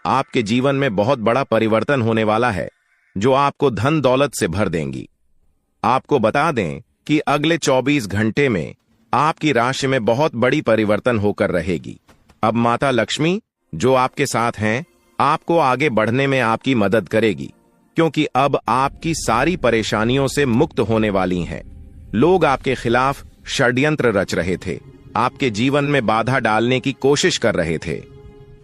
आपके जीवन में बहुत बड़ा परिवर्तन होने वाला है, जो आपको धन दौलत से भर देंगी। आपको बता दें कि अगले 24 घंटे में आपकी राशि में बहुत बड़ी परिवर्तन होकर रहेगी। अब माता लक्ष्मी, जो आपके साथ हैं, आपको आगे बढ़ने में आपकी मदद करेगी, क्योंकि अब आपकी सारी परेशानियों से मुक्त होने वाली हैं। लोग आपके खिलाफ षड्यंत्र रच रहे थे, आपके जीवन में बाधा डालने की कोशिश कर रहे थे।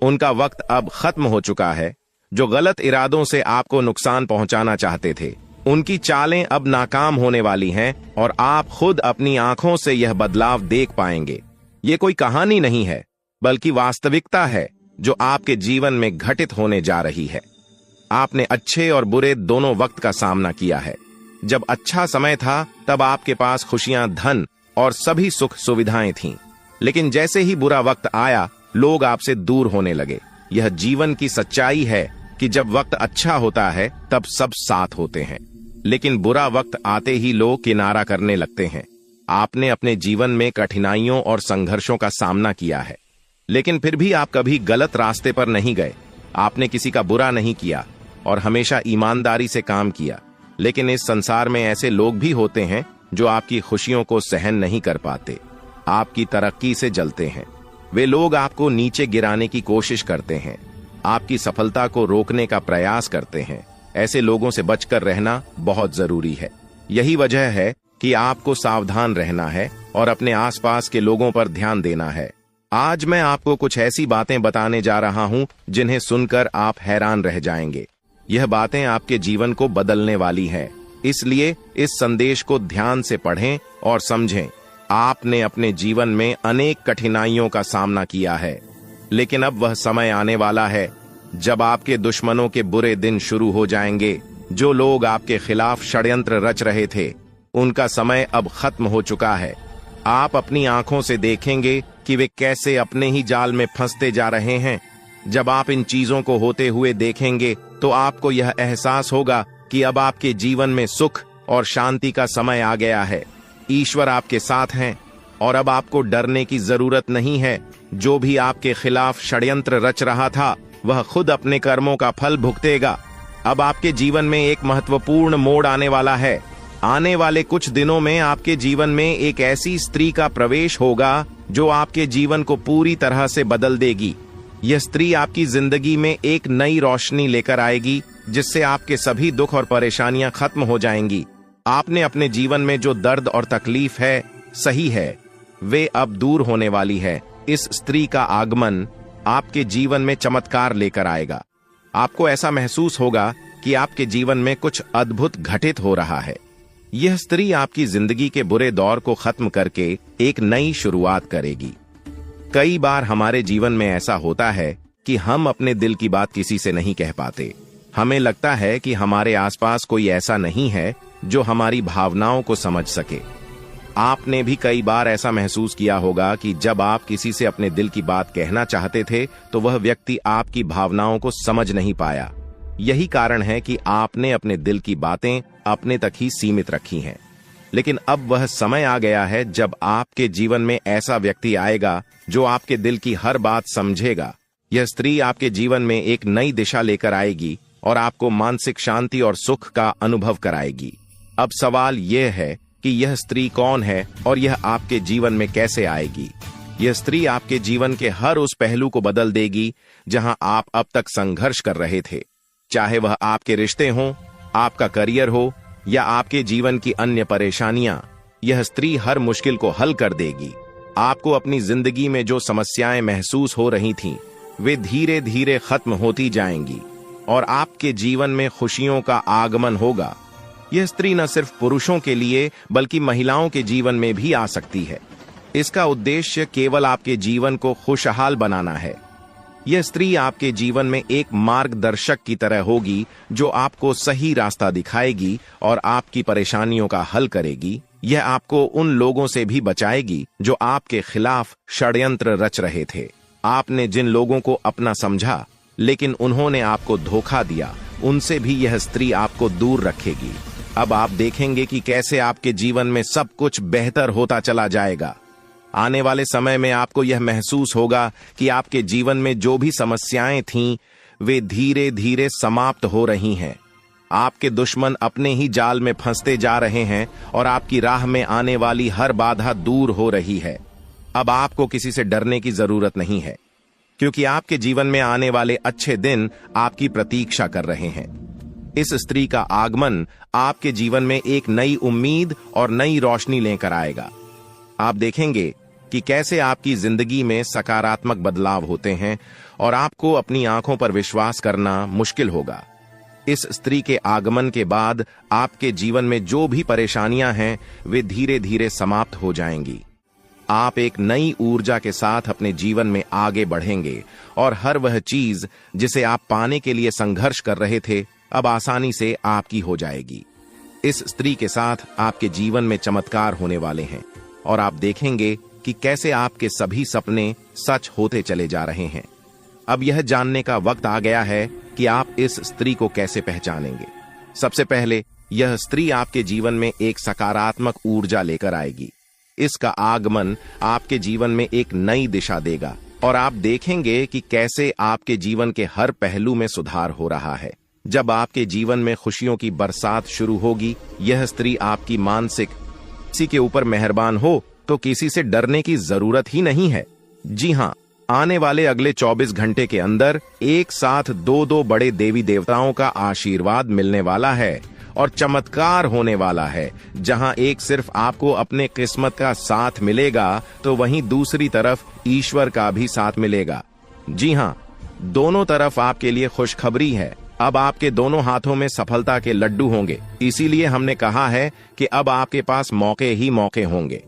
उनका वक्त अब खत्म हो चुका है। जो गलत इरादों से आपको नुकसान पहुंचाना चाहते थे, उनकी चालें अब नाकाम होने वाली हैं और आप खुद अपनी आंखों से यह बदलाव देख पाएंगे। ये कोई कहानी नहीं है, बल्कि वास्तविकता है जो आपके जीवन में घटित होने जा रही है। आपने अच्छे और बुरे दोनों वक्त का सामना किया है। जब अच्छा समय था, तब आपके पास खुशियां, धन और सभी सुख सुविधाएं थीं। लेकिन जैसे ही बुरा वक्त आया, लोग आपसे दूर होने लगे। यह जीवन की सच्चाई है कि जब वक्त अच्छा होता है, तब सब साथ होते हैं, लेकिन बुरा वक्त आते ही लोग किनारा करने लगते हैं। आपने अपने जीवन में कठिनाइयों और संघर्षों का सामना किया है, लेकिन फिर भी आप कभी गलत रास्ते पर नहीं गए। आपने किसी का बुरा नहीं किया और हमेशा ईमानदारी से काम किया। लेकिन इस संसार में ऐसे लोग भी होते हैं जो आपकी खुशियों को सहन नहीं कर पाते, आपकी तरक्की से जलते हैं। वे लोग आपको नीचे गिराने की कोशिश करते हैं, आपकी सफलता को रोकने का प्रयास करते हैं। ऐसे लोगों से बचकर रहना बहुत जरूरी है। यही वजह है कि आपको सावधान रहना है और अपने आसपास के लोगों पर ध्यान देना है। आज मैं आपको कुछ ऐसी बातें बताने जा रहा हूं जिन्हें सुनकर आप हैरान रह जाएंगे। यह बातें आपके जीवन को बदलने वाली हैं, इसलिए इस संदेश को ध्यान से पढ़ें और समझें। आपने अपने जीवन में अनेक कठिनाइयों का सामना किया है, लेकिन अब वह समय आने वाला है जब आपके दुश्मनों के बुरे दिन शुरू हो जाएंगे। जो लोग आपके खिलाफ षड्यंत्र रच रहे थे, उनका समय अब खत्म हो चुका है। आप अपनी आंखों से देखेंगे कि वे कैसे अपने ही जाल में फंसते जा रहे हैं। जब आप इन चीजों को होते हुए देखेंगे, तो आपको यह एहसास होगा कि अब आपके जीवन में सुख और शांति का समय आ गया है। ईश्वर आपके साथ हैं और अब आपको डरने की जरूरत नहीं है। जो भी आपके खिलाफ षड्यंत्र रच रहा था, वह खुद अपने कर्मों का फल भुगतेगा। अब आपके जीवन में एक महत्वपूर्ण मोड़ आने वाला है। आने वाले कुछ दिनों में आपके जीवन में एक ऐसी स्त्री का प्रवेश होगा जो आपके जीवन को पूरी तरह से बदल देगी। यह स्त्री आपकी जिंदगी में एक नई रोशनी लेकर आएगी, जिससे आपके सभी दुख और परेशानियां खत्म हो जाएंगी। आपने अपने जीवन में जो दर्द और तकलीफ है, सही है, वे अब दूर होने वाली है। इस स्त्री का आगमन आपके जीवन में चमत्कार लेकर आएगा। आपको ऐसा महसूस होगा कि आपके जीवन में कुछ अद्भुत घटित हो रहा है। यह स्त्री आपकी जिंदगी के बुरे दौर को खत्म करके एक नई शुरुआत करेगी। कई बार हमारे जीवन में ऐसा होता है कि हम अपने दिल की बात किसी से नहीं कह पाते। हमें लगता है कि हमारे आसपास कोई ऐसा नहीं है जो हमारी भावनाओं को समझ सके। आपने भी कई बार ऐसा महसूस किया होगा कि जब आप किसी से अपने दिल की बात कहना चाहते थे, तो वह व्यक्ति आपकी भावनाओं को समझ नहीं पाया। यही कारण है कि आपने अपने दिल की बातें अपने तक ही सीमित रखी हैं। लेकिन अब वह समय आ गया है जब आपके जीवन में ऐसा व्यक्ति आएगा जो आपके दिल की हर बात समझेगा। यह स्त्री आपके जीवन में एक नई दिशा लेकर आएगी और आपको मानसिक शांति और सुख का अनुभव कराएगी। अब सवाल यह है कि यह स्त्री कौन है और यह आपके जीवन में कैसे आएगी। यह स्त्री आपके जीवन के हर उस पहलू को बदल देगी जहां आप अब तक संघर्ष कर रहे थे, चाहे वह आपके रिश्ते हों, आपका करियर हो या आपके जीवन की अन्य परेशानियां। यह स्त्री हर मुश्किल को हल कर देगी। आपको अपनी जिंदगी में जो समस्याएं महसूस हो रही थीं, वे धीरे धीरे खत्म होती जाएंगी और आपके जीवन में खुशियों का आगमन होगा। यह स्त्री न सिर्फ पुरुषों के लिए बल्कि महिलाओं के जीवन में भी आ सकती है। इसका उद्देश्य केवल आपके जीवन को खुशहाल बनाना है। यह स्त्री आपके जीवन में एक मार्गदर्शक की तरह होगी जो आपको सही रास्ता दिखाएगी और आपकी परेशानियों का हल करेगी। यह आपको उन लोगों से भी बचाएगी जो आपके खिलाफ षड्यंत्र रच रहे थे। आपने जिन लोगों को अपना समझा लेकिन उन्होंने आपको धोखा दिया, उनसे भी यह स्त्री आपको दूर रखेगी। अब आप देखेंगे कि कैसे आपके जीवन में सब कुछ बेहतर होता चला जाएगा। आने वाले समय में आपको यह महसूस होगा कि आपके जीवन में जो भी समस्याएं थीं, वे धीरे धीरे समाप्त हो रही हैं। आपके दुश्मन अपने ही जाल में फंसते जा रहे हैं और आपकी राह में आने वाली हर बाधा दूर हो रही है। अब आपको किसी से डरने की जरूरत नहीं है, क्योंकि आपके जीवन में आने वाले अच्छे दिन आपकी प्रतीक्षा कर रहे हैं। इस स्त्री का आगमन आपके जीवन में एक नई उम्मीद और नई रोशनी लेकर आएगा। आप देखेंगे कि कैसे आपकी जिंदगी में सकारात्मक बदलाव होते हैं और आपको अपनी आंखों पर विश्वास करना मुश्किल होगा। इस स्त्री के आगमन के बाद आपके जीवन में जो भी परेशानियां हैं वे धीरे धीरे समाप्त हो जाएंगी। आप एक नई ऊर्जा के साथ अपने जीवन में आगे बढ़ेंगे और हर वह चीज जिसे आप पाने के लिए संघर्ष कर रहे थे अब आसानी से आपकी हो जाएगी। इस स्त्री के साथ आपके जीवन में चमत्कार होने वाले हैं और आप देखेंगे कि कैसे आपके सभी सपने सच होते चले जा रहे हैं। अब यह जानने का वक्त आ गया है कि आप इस स्त्री को कैसे पहचानेंगे। सबसे पहले यह स्त्री आपके जीवन में एक सकारात्मक ऊर्जा लेकर आएगी। इसका आगमन आपके जीवन में एक नई दिशा देगा और आप देखेंगे कि कैसे आपके जीवन के हर पहलू में सुधार हो रहा है। जब आपके जीवन में खुशियों की बरसात शुरू होगी, यह स्त्री आपकी मानसिक किसी के ऊपर मेहरबान हो तो किसी से डरने की जरूरत ही नहीं है। जी हां, आने वाले अगले 24 घंटे के अंदर एक साथ दो बड़े देवी देवताओं का आशीर्वाद मिलने वाला है और चमत्कार होने वाला है। जहां एक सिर्फ आपको अपने किस्मत का साथ मिलेगा तो वहीं दूसरी तरफ ईश्वर का भी साथ मिलेगा। जी हां, दोनों तरफ आपके लिए खुशखबरी है। अब आपके दोनों हाथों में सफलता के लड्डू होंगे। इसीलिए हमने कहा है कि अब आपके पास मौके ही मौके होंगे।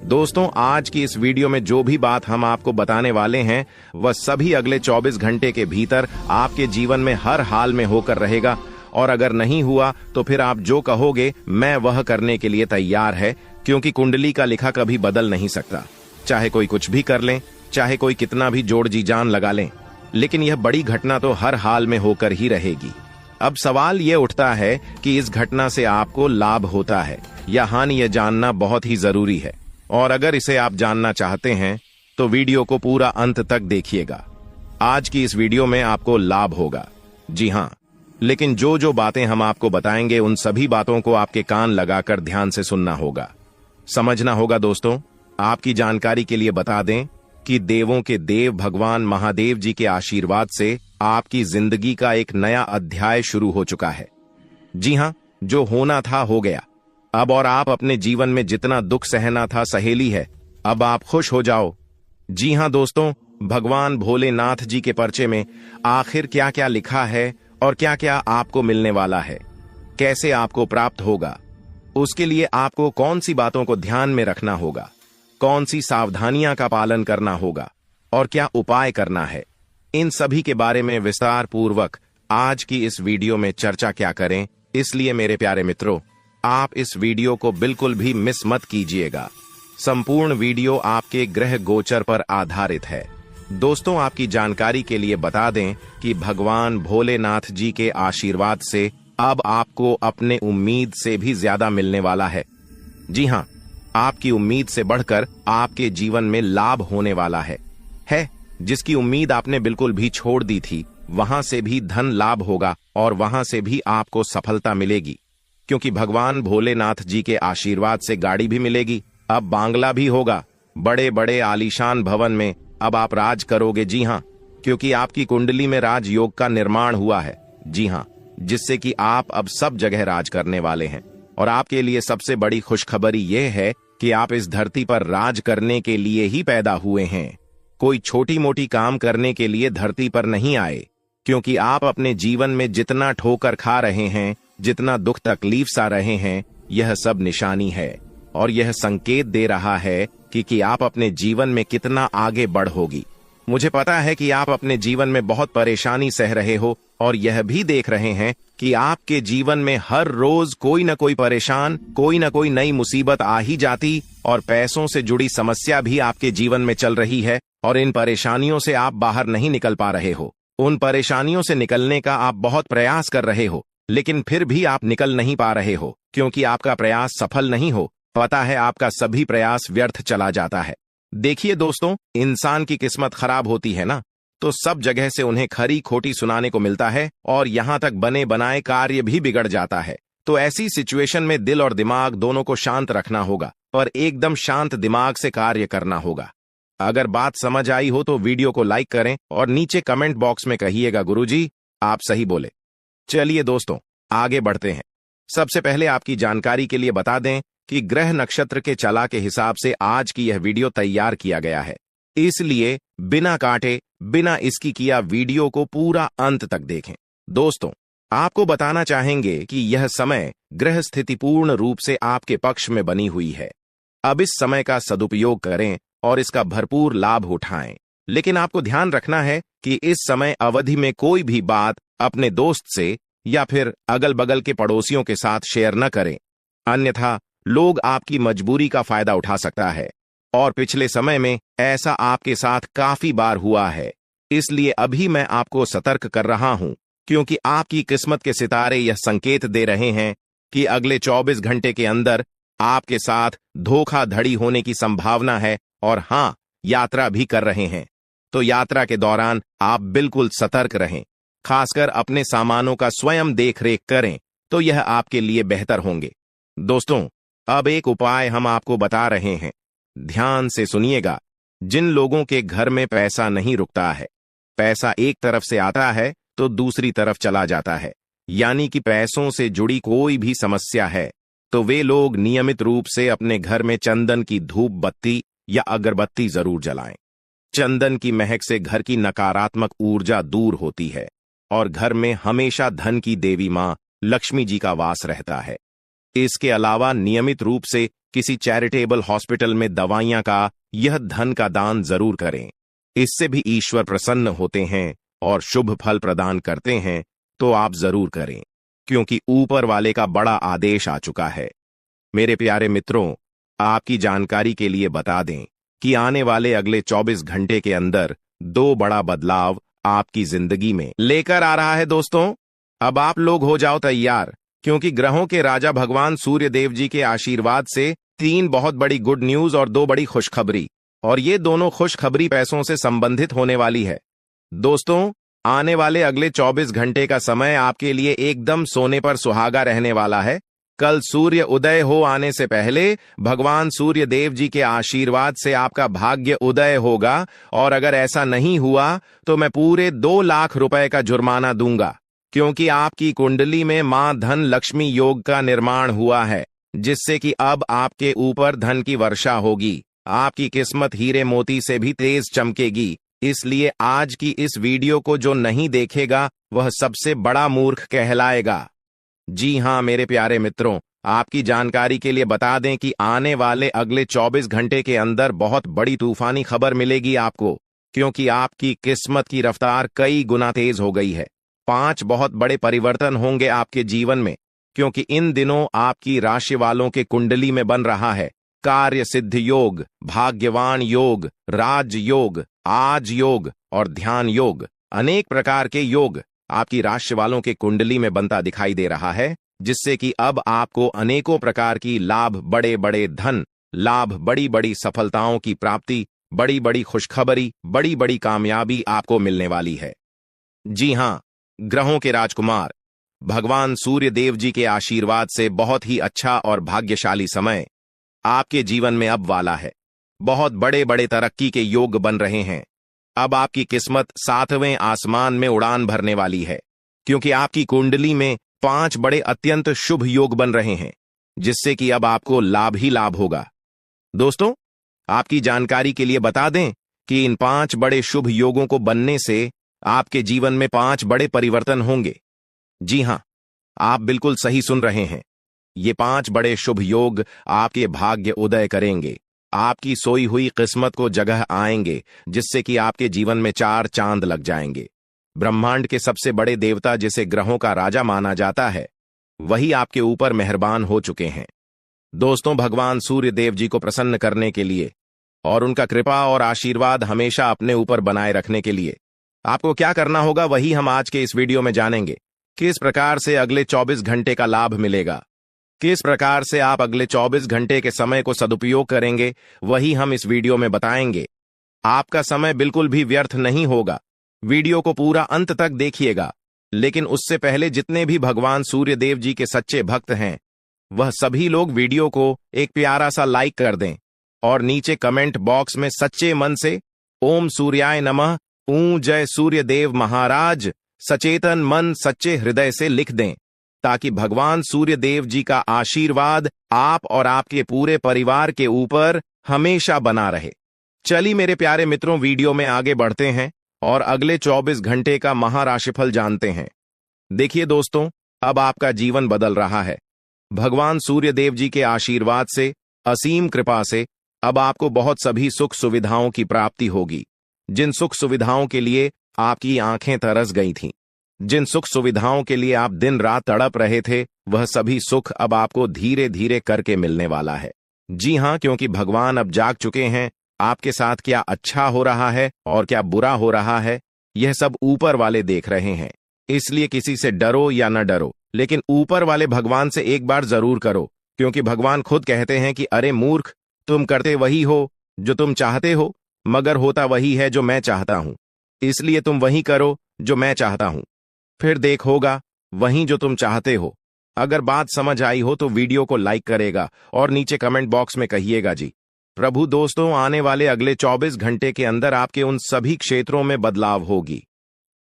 दोस्तों, आज की इस वीडियो में जो भी बात हम आपको बताने वाले हैं वह सभी अगले 24 घंटे के भीतर आपके जीवन में हर हाल में होकर रहेगा और अगर नहीं हुआ तो फिर आप जो कहोगे मैं वह करने के लिए तैयार है, क्योंकि कुंडली का लिखा कभी बदल नहीं सकता। चाहे कोई कुछ भी कर ले, चाहे कोई कितना भी जोड़ जी जान लगा ले, लेकिन यह बड़ी घटना तो हर हाल में होकर ही रहेगी। अब सवाल यह उठता है कि इस घटना से आपको लाभ होता है या हानि, यह जानना बहुत ही जरूरी है। और अगर इसे आप जानना चाहते हैं तो वीडियो को पूरा अंत तक देखिएगा। आज की इस वीडियो में आपको लाभ होगा। जी हां, लेकिन जो जो बातें हम आपको बताएंगे उन सभी बातों को आपके कान लगाकर ध्यान से सुनना होगा, समझना होगा। दोस्तों, आपकी जानकारी के लिए बता दें कि देवों के देव भगवान महादेव जी के आशीर्वाद से आपकी जिंदगी का एक नया अध्याय शुरू हो चुका है। जी हां, जो होना था हो गया अब, और आप अपने जीवन में जितना दुख सहना था सहेली है। अब आप खुश हो जाओ। जी हां दोस्तों, भगवान भोलेनाथ जी के पर्चे में आखिर क्या क्या लिखा है और क्या क्या आपको मिलने वाला है, कैसे आपको प्राप्त होगा, उसके लिए आपको कौन सी बातों को ध्यान में रखना होगा, कौन सी सावधानियां का पालन करना होगा और क्या उपाय करना है, इन सभी के बारे में विस्तार पूर्वक आज की इस वीडियो में चर्चा क्या करें। इसलिए मेरे प्यारे मित्रों, आप इस वीडियो को बिल्कुल भी मिस मत कीजिएगा। संपूर्ण वीडियो आपके ग्रह गोचर पर आधारित है। दोस्तों, आपकी जानकारी के लिए बता दें कि भगवान भोलेनाथ जी के आशीर्वाद से अब आपको अपने उम्मीद से भी ज्यादा मिलने वाला है। जी हां, आपकी उम्मीद से बढ़कर आपके जीवन में लाभ होने वाला है। जिसकी उम्मीद आपने बिल्कुल भी छोड़ दी थी, वहां से भी धन लाभ होगा और वहां से भी आपको सफलता मिलेगी, क्योंकि भगवान भोलेनाथ जी के आशीर्वाद से गाड़ी भी मिलेगी। अब बांग्ला भी होगा। बड़े बड़े आलीशान भवन में अब आप राज करोगे। जी हां, क्योंकि आपकी कुंडली में राजयोग का निर्माण हुआ है। जी हां, जिससे कि आप अब सब जगह राज करने वाले हैं। और आपके लिए सबसे बड़ी खुशखबरी यह है कि आप इस धरती पर राज करने के लिए ही पैदा हुए हैं। कोई छोटी मोटी काम करने के लिए धरती पर नहीं आए, क्योंकि आप अपने जीवन में जितना ठोकर खा रहे हैं, जितना दुख तकलीफ सा रहे हैं, यह सब निशानी है और यह संकेत दे रहा है कि आप अपने जीवन में कितना आगे बढ़ोगी। मुझे पता है कि आप अपने जीवन में बहुत परेशानी सह रहे हो और यह भी देख रहे हैं कि आपके जीवन में हर रोज कोई न कोई परेशान, कोई न कोई नई मुसीबत आ ही जाती और पैसों से जुड़ी समस्या भी आपके जीवन में चल रही है और इन परेशानियों से आप बाहर नहीं निकल पा रहे हो। उन परेशानियों से निकलने का आप बहुत प्रयास कर रहे हो, लेकिन फिर भी आप निकल नहीं पा रहे हो, क्योंकि आपका प्रयास सफल नहीं हो। पता है, आपका सभी प्रयास व्यर्थ चला जाता है। देखिए दोस्तों, इंसान की किस्मत खराब होती है ना, तो सब जगह से उन्हें खरी खोटी सुनाने को मिलता है और यहां तक बने बनाए कार्य भी बिगड़ जाता है। तो ऐसी सिचुएशन में दिल और दिमाग दोनों को शांत रखना होगा और एकदम शांत दिमाग से कार्य करना होगा। अगर बात समझ आई हो तो वीडियो को लाइक करें और नीचे कमेंट बॉक्स में कहिएगा गुरुजी आप सही बोले। चलिए दोस्तों आगे बढ़ते हैं। सबसे पहले आपकी जानकारी के लिए बता दें कि ग्रह नक्षत्र के चला के हिसाब से आज की यह वीडियो तैयार किया गया है, इसलिए बिना काटे बिना इसकी किया वीडियो को पूरा अंत तक देखें। दोस्तों आपको बताना चाहेंगे कि यह समय ग्रह स्थिति पूर्ण रूप से आपके पक्ष में बनी हुई है। अब इस समय का सदुपयोग करें और इसका भरपूर लाभ उठाएं। लेकिन आपको ध्यान रखना है कि इस समय अवधि में कोई भी बात अपने दोस्त से या फिर अगल बगल के पड़ोसियों के साथ शेयर न करें, अन्यथा लोग आपकी मजबूरी का फायदा उठा सकता है और पिछले समय में ऐसा आपके साथ काफी बार हुआ है। इसलिए अभी मैं आपको सतर्क कर रहा हूं क्योंकि आपकी किस्मत के सितारे यह संकेत दे रहे हैं कि अगले 24 घंटे के अंदर आपके साथ धोखाधड़ी होने की संभावना है और हां यात्रा भी कर रहे हैं। तो यात्रा के दौरान आप बिल्कुल सतर्क रहें, खासकर अपने सामानों का स्वयं देखरेख करें तो यह आपके लिए बेहतर होंगे। दोस्तों अब एक उपाय हम आपको बता रहे हैं, ध्यान से सुनिएगा। जिन लोगों के घर में पैसा नहीं रुकता है, पैसा एक तरफ से आता है तो दूसरी तरफ चला जाता है, यानी कि पैसों से जुड़ी कोई भी समस्या है, तो वे लोग नियमित रूप से अपने घर में चंदन की धूप बत्ती या अगरबत्ती जरूर जलाएं। चंदन की महक से घर की नकारात्मक ऊर्जा दूर होती है और घर में हमेशा धन की देवी मां लक्ष्मी जी का वास रहता है। इसके अलावा नियमित रूप से किसी चैरिटेबल हॉस्पिटल में दवाइयां का यह धन का दान जरूर करें। इससे भी ईश्वर प्रसन्न होते हैं और शुभ फल प्रदान करते हैं, तो आप जरूर करें क्योंकि ऊपर वाले का बड़ा आदेश आ चुका है। मेरे प्यारे मित्रों आपकी जानकारी के लिए बता दें कि आने वाले अगले 24 घंटे के अंदर 2 बड़ा बदलाव आपकी जिंदगी में लेकर आ रहा है। दोस्तों अब आप लोग हो जाओ तैयार क्योंकि ग्रहों के राजा भगवान सूर्य देव जी के आशीर्वाद से 3 बहुत बड़ी गुड न्यूज और 2 बड़ी खुशखबरी, और ये दोनों खुशखबरी पैसों से संबंधित होने वाली है। दोस्तों आने वाले अगले 24 घंटे का समय आपके लिए एकदम सोने पर सुहागा रहने वाला है। कल सूर्य उदय हो आने से पहले भगवान सूर्य देव जी के आशीर्वाद से आपका भाग्य उदय होगा, और अगर ऐसा नहीं हुआ तो मैं पूरे 2 लाख रुपए का जुर्माना दूंगा, क्योंकि आपकी कुंडली में मां धन लक्ष्मी योग का निर्माण हुआ है, जिससे कि अब आपके ऊपर धन की वर्षा होगी। आपकी किस्मत हीरे मोती से भी तेज चमकेगी। इसलिए आज की इस वीडियो को जो नहीं देखेगा वह सबसे बड़ा मूर्ख कहलाएगा। जी हां मेरे प्यारे मित्रों आपकी जानकारी के लिए बता दें कि आने वाले अगले 24 घंटे के अंदर बहुत बड़ी तूफानी खबर मिलेगी आपको, क्योंकि आपकी किस्मत की रफ्तार कई गुना तेज हो गई है। 5 बहुत बड़े परिवर्तन होंगे आपके जीवन में, क्योंकि इन दिनों आपकी राशि वालों के कुंडली में बन रहा है कार्य सिद्ध योग, भाग्यवान योग, राज योग, आज योग और ध्यान योग। अनेक प्रकार के योग आपकी राशि वालों के कुंडली में बनता दिखाई दे रहा है, जिससे कि अब आपको अनेकों प्रकार की लाभ, बड़े बड़े धन लाभ, बड़ी बड़ी सफलताओं की प्राप्ति, बड़ी बड़ी खुशखबरी, बड़ी बड़ी कामयाबी आपको मिलने वाली है। जी हां ग्रहों के राजकुमार भगवान सूर्य देव जी के आशीर्वाद से बहुत ही अच्छा और भाग्यशाली समय आपके जीवन में अब वाला है। बहुत बड़े बड़े तरक्की के योग बन रहे हैं। अब आपकी किस्मत 7वें आसमान में उड़ान भरने वाली है, क्योंकि आपकी कुंडली में 5 बड़े अत्यंत शुभ योग बन रहे हैं, जिससे कि अब आपको लाभ ही लाभ होगा। दोस्तों आपकी जानकारी के लिए बता दें कि इन 5 बड़े शुभ योगों को बनने से आपके जीवन में 5 बड़े परिवर्तन होंगे। जी हां आप बिल्कुल सही सुन रहे हैं। ये 5 बड़े शुभ योग आपके भाग्य उदय करेंगे, आपकी सोई हुई किस्मत को जगह आएंगे, जिससे कि आपके जीवन में 4 चांद लग जाएंगे। ब्रह्मांड के सबसे बड़े देवता जिसे ग्रहों का राजा माना जाता है, वही आपके ऊपर मेहरबान हो चुके हैं। दोस्तों भगवान सूर्य देव जी को प्रसन्न करने के लिए और उनका कृपा और आशीर्वाद हमेशा अपने ऊपर बनाए रखने के लिए आपको क्या करना होगा, वही हम आज के इस वीडियो में जानेंगे। किस प्रकार से अगले 24 घंटे का लाभ मिलेगा, किस प्रकार से आप अगले 24 घंटे के समय को सदुपयोग करेंगे, वही हम इस वीडियो में बताएंगे। आपका समय बिल्कुल भी व्यर्थ नहीं होगा। वीडियो को पूरा अंत तक देखिएगा, लेकिन उससे पहले जितने भी भगवान सूर्य देव जी के सच्चे भक्त हैं वह सभी लोग वीडियो को एक प्यारा सा लाइक कर दें और नीचे कमेंट बॉक्स में सच्चे मन से ओम सूर्याय नमः, जय सूर्य देव महाराज, सचेतन मन सच्चे हृदय से लिख दें, ताकि भगवान सूर्य देव जी का आशीर्वाद आप और आपके पूरे परिवार के ऊपर हमेशा बना रहे। चलिए मेरे प्यारे मित्रों, वीडियो में आगे बढ़ते हैं और अगले 24 घंटे का महाराशिफल जानते हैं। देखिए दोस्तों, अब आपका जीवन बदल रहा है। भगवान सूर्य देव जी के आशीर्वाद से, असीम कृपा से अब आपको बहुत सभी सुख सुविधाओं की प्राप्ति होगी। जिन सुख सुविधाओं के लिए आपकी आंखें तरस गई थीं, जिन सुख सुविधाओं के लिए आप दिन रात तड़प रहे थे, वह सभी सुख अब आपको धीरे धीरे करके मिलने वाला है। जी हां, क्योंकि भगवान अब जाग चुके हैं। आपके साथ क्या अच्छा हो रहा है और क्या बुरा हो रहा है, यह सब ऊपर वाले देख रहे हैं। इसलिए किसी से डरो या न डरो, लेकिन ऊपर वाले भगवान से एक बार जरूर करो, क्योंकि भगवान खुद कहते हैं कि अरे मूर्ख, तुम करते वही हो जो तुम चाहते हो, मगर होता वही है जो मैं चाहता हूं। इसलिए तुम वही करो जो मैं चाहता हूं, फिर देख होगा वही जो तुम चाहते हो। अगर बात समझ आई हो तो वीडियो को लाइक करेगा और नीचे कमेंट बॉक्स में कहिएगा जी। प्रभु दोस्तों, आने वाले अगले 24 घंटे के अंदर आपके उन सभी क्षेत्रों में बदलाव होगी।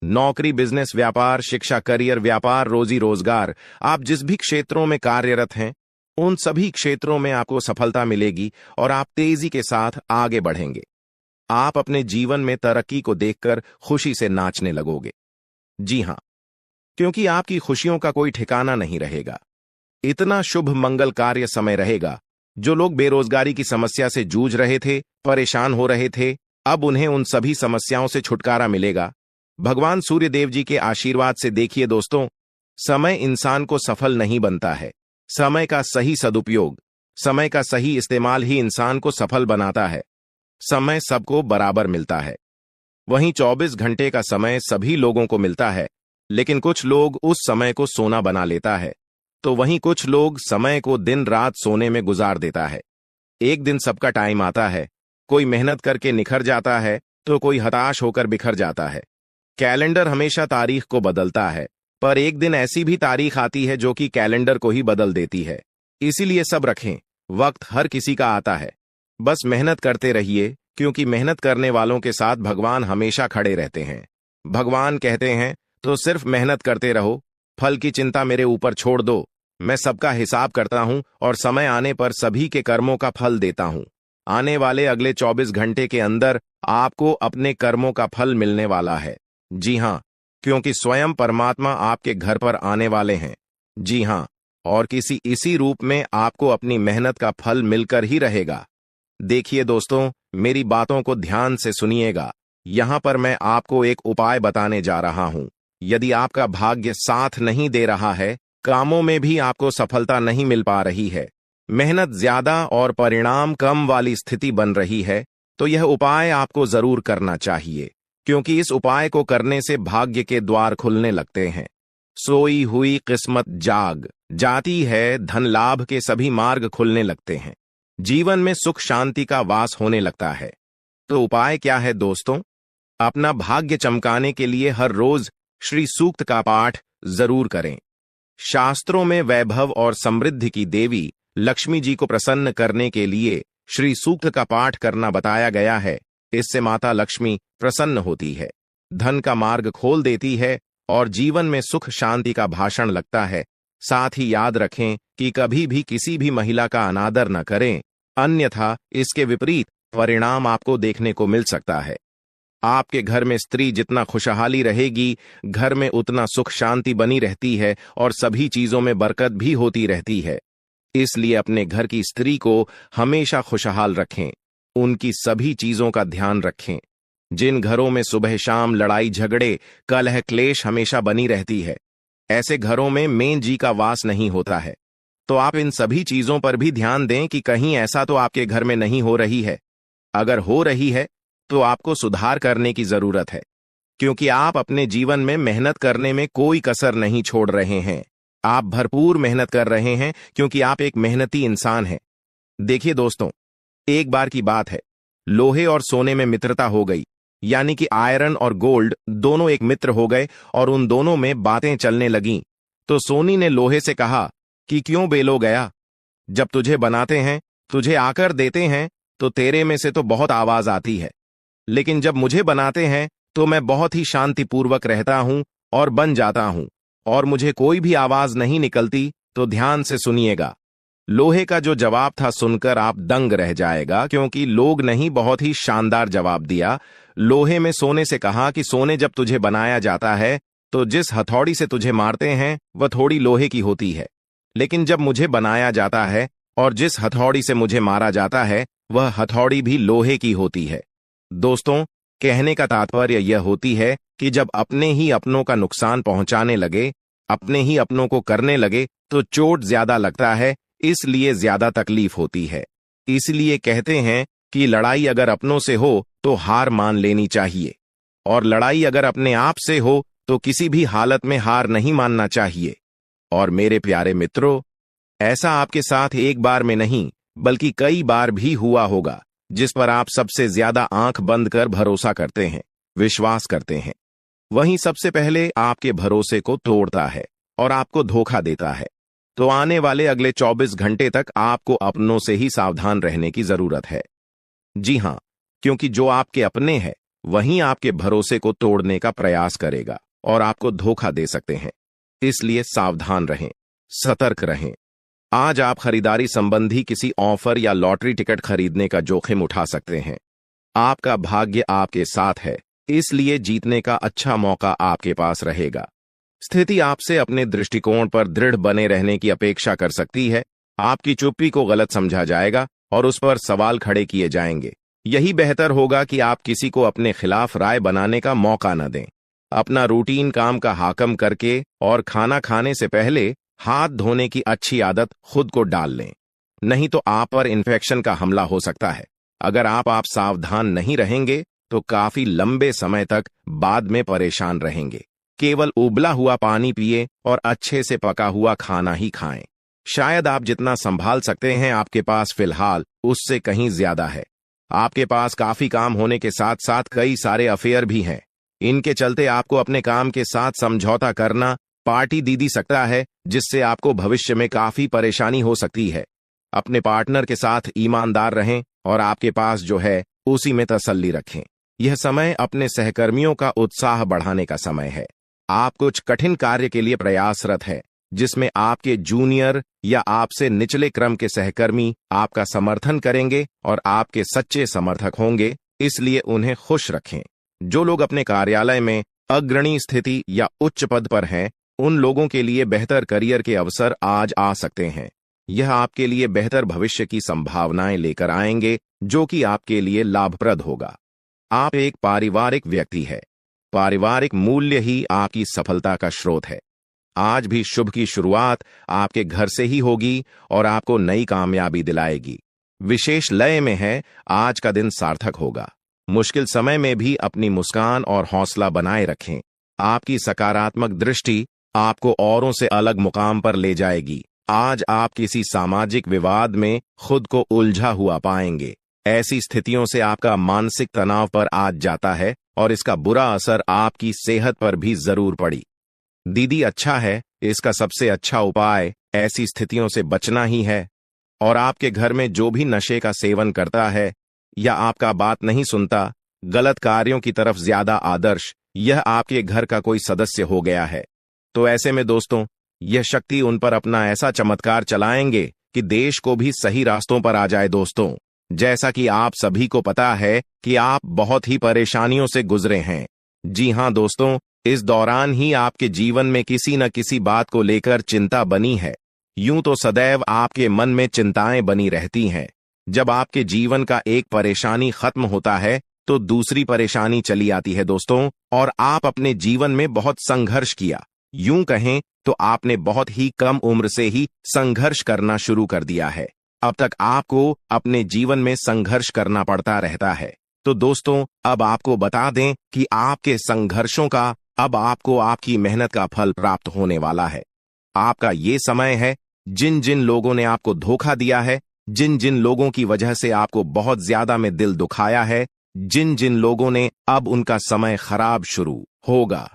नौकरी, बिजनेस, व्यापार, शिक्षा, करियर, व्यापार, रोजी रोजगार, आप जिस भी क्षेत्रों में कार्यरत हैं उन सभी क्षेत्रों में आपको सफलता मिलेगी और आप तेजी के साथ आगे बढ़ेंगे। आप अपने जीवन में तरक्की को देखकर खुशी से नाचने लगोगे। जी हां, क्योंकि आपकी खुशियों का कोई ठिकाना नहीं रहेगा। इतना शुभ मंगल कार्य समय रहेगा। जो लोग बेरोजगारी की समस्या से जूझ रहे थे, परेशान हो रहे थे, अब उन्हें उन सभी समस्याओं से छुटकारा मिलेगा भगवान सूर्य देव जी के आशीर्वाद से। देखिए दोस्तों, समय इंसान को सफल नहीं बनता है। समय का सही सदुपयोग, समय का सही इस्तेमाल ही इंसान को सफल बनाता है। समय सबको बराबर मिलता है। वहीं 24 घंटे का समय सभी लोगों को मिलता है, लेकिन कुछ लोग उस समय को सोना बना लेता है, तो वहीं कुछ लोग समय को दिन रात सोने में गुजार देता है। एक दिन सबका टाइम आता है, कोई मेहनत करके निखर जाता है तो कोई हताश होकर बिखर जाता है। कैलेंडर हमेशा तारीख को बदलता है, पर एक दिन ऐसी भी तारीख आती है जो कि कैलेंडर को ही बदल देती है। इसीलिए सब रखें, वक्त हर किसी का आता है। बस मेहनत करते रहिए, क्योंकि मेहनत करने वालों के साथ भगवान हमेशा खड़े रहते हैं। भगवान कहते हैं तो सिर्फ मेहनत करते रहो, फल की चिंता मेरे ऊपर छोड़ दो। मैं सबका हिसाब करता हूं और समय आने पर सभी के कर्मों का फल देता हूं। आने वाले अगले 24 घंटे के अंदर आपको अपने कर्मों का फल मिलने वाला है। जी हां, क्योंकि स्वयं परमात्मा आपके घर पर आने वाले हैं। जी हां, और किसी इसी रूप में आपको अपनी मेहनत का फल मिलकर ही रहेगा। देखिए दोस्तों, मेरी बातों को ध्यान से सुनिएगा। यहां पर मैं आपको एक उपाय बताने जा रहा हूं। यदि आपका भाग्य साथ नहीं दे रहा है, कामों में भी आपको सफलता नहीं मिल पा रही है, मेहनत ज्यादा और परिणाम कम वाली स्थिति बन रही है, तो यह उपाय आपको जरूर करना चाहिए, क्योंकि इस उपाय को करने से भाग्य के द्वार खुलने लगते हैं। सोई हुई किस्मत जाग जाती है, धन लाभ के सभी मार्ग खुलने लगते हैं, जीवन में सुख शांति का वास होने लगता है। तो उपाय क्या है दोस्तों? अपना भाग्य चमकाने के लिए हर रोज श्री सूक्त का पाठ जरूर करें। शास्त्रों में वैभव और समृद्धि की देवी लक्ष्मी जी को प्रसन्न करने के लिए श्री सूक्त का पाठ करना बताया गया है। इससे माता लक्ष्मी प्रसन्न होती है, धन का मार्ग खोल देती है और जीवन में सुख शांति का भाषण लगता है। साथ ही याद रखें कि कभी भी किसी भी महिला का अनादर न करें, अन्यथा इसके विपरीत परिणाम आपको देखने को मिल सकता है। आपके घर में स्त्री जितना खुशहाली रहेगी, घर में उतना सुख शांति बनी रहती है और सभी चीजों में बरकत भी होती रहती है। इसलिए अपने घर की स्त्री को हमेशा खुशहाल रखें, उनकी सभी चीजों का ध्यान रखें। जिन घरों में सुबह शाम लड़ाई झगड़े कलह क्लेश हमेशा बनी रहती है, ऐसे घरों में मेन जी का वास नहीं होता है। तो आप इन सभी चीजों पर भी ध्यान दें कि कहीं ऐसा तो आपके घर में नहीं हो रही है। अगर हो रही है तो आपको सुधार करने की जरूरत है, क्योंकि आप अपने जीवन में मेहनत करने में कोई कसर नहीं छोड़ रहे हैं। आप भरपूर मेहनत कर रहे हैं, क्योंकि आप एक मेहनती इंसान हैं। देखिए दोस्तों, एक बार की बात है, लोहे और सोने में मित्रता हो गई। यानी कि आयरन और गोल्ड दोनों एक मित्र हो गए और उन दोनों में बातें चलने लगीं। तो सोनी ने लोहे से कहा कि क्यों बेलो गया, जब तुझे बनाते हैं, तुझे आकर देते हैं, तो तेरे में से तो बहुत आवाज आती है, लेकिन जब मुझे बनाते हैं तो मैं बहुत ही शांतिपूर्वक रहता हूं और बन जाता हूं, और मुझे कोई भी आवाज नहीं निकलती। तो ध्यान से सुनिएगा। लोहे का जो जवाब था सुनकर आप दंग रह जाएगा, क्योंकि लोग नहीं बहुत ही शानदार जवाब दिया। लोहे में सोने से कहा कि सोने, जब तुझे बनाया जाता है तो जिस हथौड़ी से तुझे मारते हैं वह थोड़ी लोहे की होती है, लेकिन जब मुझे बनाया जाता है और जिस हथौड़ी से मुझे मारा जाता है वह हथौड़ी भी लोहे की होती है। दोस्तों, कहने का तात्पर्य यह होती है कि जब अपने ही अपनों का नुकसान पहुंचाने लगे, अपने ही अपनों को करने लगे, तो चोट ज्यादा लगता है, इसलिए ज्यादा तकलीफ होती है। इसलिए कहते हैं कि लड़ाई अगर अपनों से हो तो हार मान लेनी चाहिए, और लड़ाई अगर अपने आप से हो तो किसी भी हालत में हार नहीं मानना चाहिए। और मेरे प्यारे मित्रों, ऐसा आपके साथ एक बार में नहीं बल्कि कई बार भी हुआ होगा, जिस पर आप सबसे ज्यादा आंख बंद कर भरोसा करते हैं, विश्वास करते हैं, वहीं सबसे पहले आपके भरोसे को तोड़ता है और आपको धोखा देता है। तो आने वाले अगले 24 घंटे तक आपको अपनों से ही सावधान रहने की जरूरत है। जी हां, क्योंकि जो आपके अपने हैं वहीं आपके भरोसे को तोड़ने का प्रयास करेगा और आपको धोखा दे सकते हैं। इसलिए सावधान रहें, सतर्क रहें। आज आप खरीदारी संबंधी किसी ऑफर या लॉटरी टिकट खरीदने का जोखिम उठा सकते हैं। आपका भाग्य आपके साथ है, इसलिए जीतने का अच्छा मौका आपके पास रहेगा। स्थिति आपसे अपने दृष्टिकोण पर दृढ़ बने रहने की अपेक्षा कर सकती है। आपकी चुप्पी को गलत समझा जाएगा और उस पर सवाल खड़े किए जाएंगे। यही बेहतर होगा कि आप किसी को अपने खिलाफ राय बनाने का मौका न दें। अपना रूटीन काम का हाकम करके और खाना खाने से पहले हाथ धोने की अच्छी आदत खुद को डाल लें, नहीं तो आप पर इन्फेक्शन का हमला हो सकता है। अगर आप सावधान नहीं रहेंगे तो काफी लंबे समय तक बाद में परेशान रहेंगे। केवल उबला हुआ पानी पिए और अच्छे से पका हुआ खाना ही खाएं। शायद आप जितना संभाल सकते हैं आपके पास फिलहाल उससे कहीं ज्यादा है। आपके पास काफी काम होने के साथ साथ कई सारे अफेयर भी हैं। इनके चलते आपको अपने काम के साथ समझौता करना पार्टी दी सकता है, जिससे आपको भविष्य में काफी परेशानी हो सकती है। अपने पार्टनर के साथ ईमानदार रहें और आपके पास जो है उसी में तसल्ली रखें। यह समय अपने सहकर्मियों का उत्साह बढ़ाने का समय है। आप कुछ कठिन कार्य के लिए प्रयासरत है, जिसमें आपके जूनियर या आपसे निचले क्रम के सहकर्मी आपका समर्थन करेंगे और आपके सच्चे समर्थक होंगे, इसलिए उन्हें खुश रखें। जो लोग अपने कार्यालय में अग्रणी स्थिति या उच्च पद पर हैं, उन लोगों के लिए बेहतर करियर के अवसर आज आ सकते हैं। यह आपके लिए बेहतर भविष्य की संभावनाएं लेकर आएंगे, जो कि आपके लिए लाभप्रद होगा। आप एक पारिवारिक व्यक्ति है। पारिवारिक मूल्य ही आपकी सफलता का स्रोत है। आज भी शुभ की शुरुआत आपके घर से ही होगी और आपको नई कामयाबी दिलाएगी। विशेष लय में है, आज का दिन सार्थक होगा। मुश्किल समय में भी अपनी मुस्कान और हौसला बनाए रखें। आपकी सकारात्मक दृष्टि आपको औरों से अलग मुकाम पर ले जाएगी। आज आप किसी सामाजिक विवाद में खुद को उलझा हुआ पाएंगे। ऐसी स्थितियों से आपका मानसिक तनाव पर आज जाता है और इसका बुरा असर आपकी सेहत पर भी जरूर पड़ी। दीदी, अच्छा है, इसका सबसे अच्छा उपाय ऐसी स्थितियों से बचना ही है। और आपके घर में जो भी नशे का सेवन करता है या आपका बात नहीं सुनता, गलत कार्यों की तरफ ज्यादा आदर्श, यह आपके घर का कोई सदस्य हो गया है। तो ऐसे में दोस्तों, यह शक्ति उन पर अपना ऐसा चमत्कार चलाएंगे कि देश को भी सही रास्तों पर आ जाए। दोस्तों, जैसा कि आप सभी को पता है कि आप बहुत ही परेशानियों से गुजरे हैं। जी हां दोस्तों, इस दौरान ही आपके जीवन में किसी न किसी बात को लेकर चिंता बनी है। यूं तो सदैव आपके मन में चिंताएं बनी रहती हैं। जब आपके जीवन का एक परेशानी खत्म होता है तो दूसरी परेशानी चली आती है दोस्तों, और आप अपने जीवन में बहुत संघर्ष किया। यूं कहें तो आपने बहुत ही कम उम्र से ही संघर्ष करना शुरू कर दिया है। अब तक आपको अपने जीवन में संघर्ष करना पड़ता रहता है। तो दोस्तों, अब आपको बता दें कि आपके संघर्षों का अब आपको आपकी मेहनत का फल प्राप्त होने वाला है। आपका ये समय है। जिन जिन लोगों ने आपको धोखा दिया है, जिन जिन लोगों की वजह से आपको बहुत ज्यादा में दिल दुखाया है, जिन जिन लोगों ने अब उनका समय खराब शुरू होगा,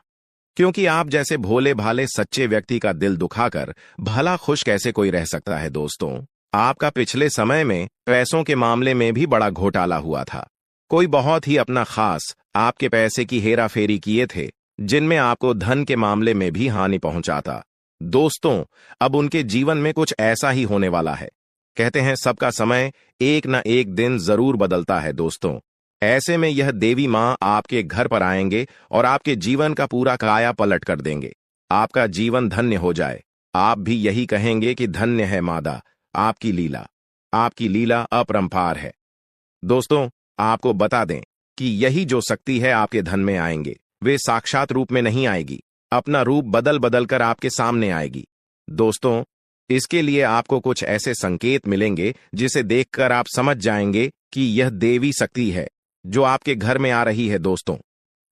क्योंकि आप जैसे भोले भाले सच्चे व्यक्ति का दिल दुखाकर भला खुश कैसे कोई रह सकता है। दोस्तों, आपका पिछले समय में पैसों के मामले में भी बड़ा घोटाला हुआ था। कोई बहुत ही अपना खास आपके पैसे की हेरा फेरी किए थे, जिनमें आपको धन के मामले में भी हानि पहुंचाता। दोस्तों, अब उनके जीवन में कुछ ऐसा ही होने वाला है। कहते हैं सबका समय एक न एक दिन जरूर बदलता है। दोस्तों, ऐसे में यह देवी मां आपके घर पर आएंगे और आपके जीवन का पूरा काया पलट कर देंगे। आपका जीवन धन्य हो जाए। आप भी यही कहेंगे कि धन्य है मादा, आपकी लीला अपरंपार है। दोस्तों, आपको बता दें कि यही जो शक्ति है आपके धन में आएंगे, वे साक्षात रूप में नहीं आएगी, अपना रूप बदल बदल कर आपके सामने आएगी। दोस्तों, इसके लिए आपको कुछ ऐसे संकेत मिलेंगे जिसे देखकर आप समझ जाएंगे कि यह देवी शक्ति है जो आपके घर में आ रही है। दोस्तों,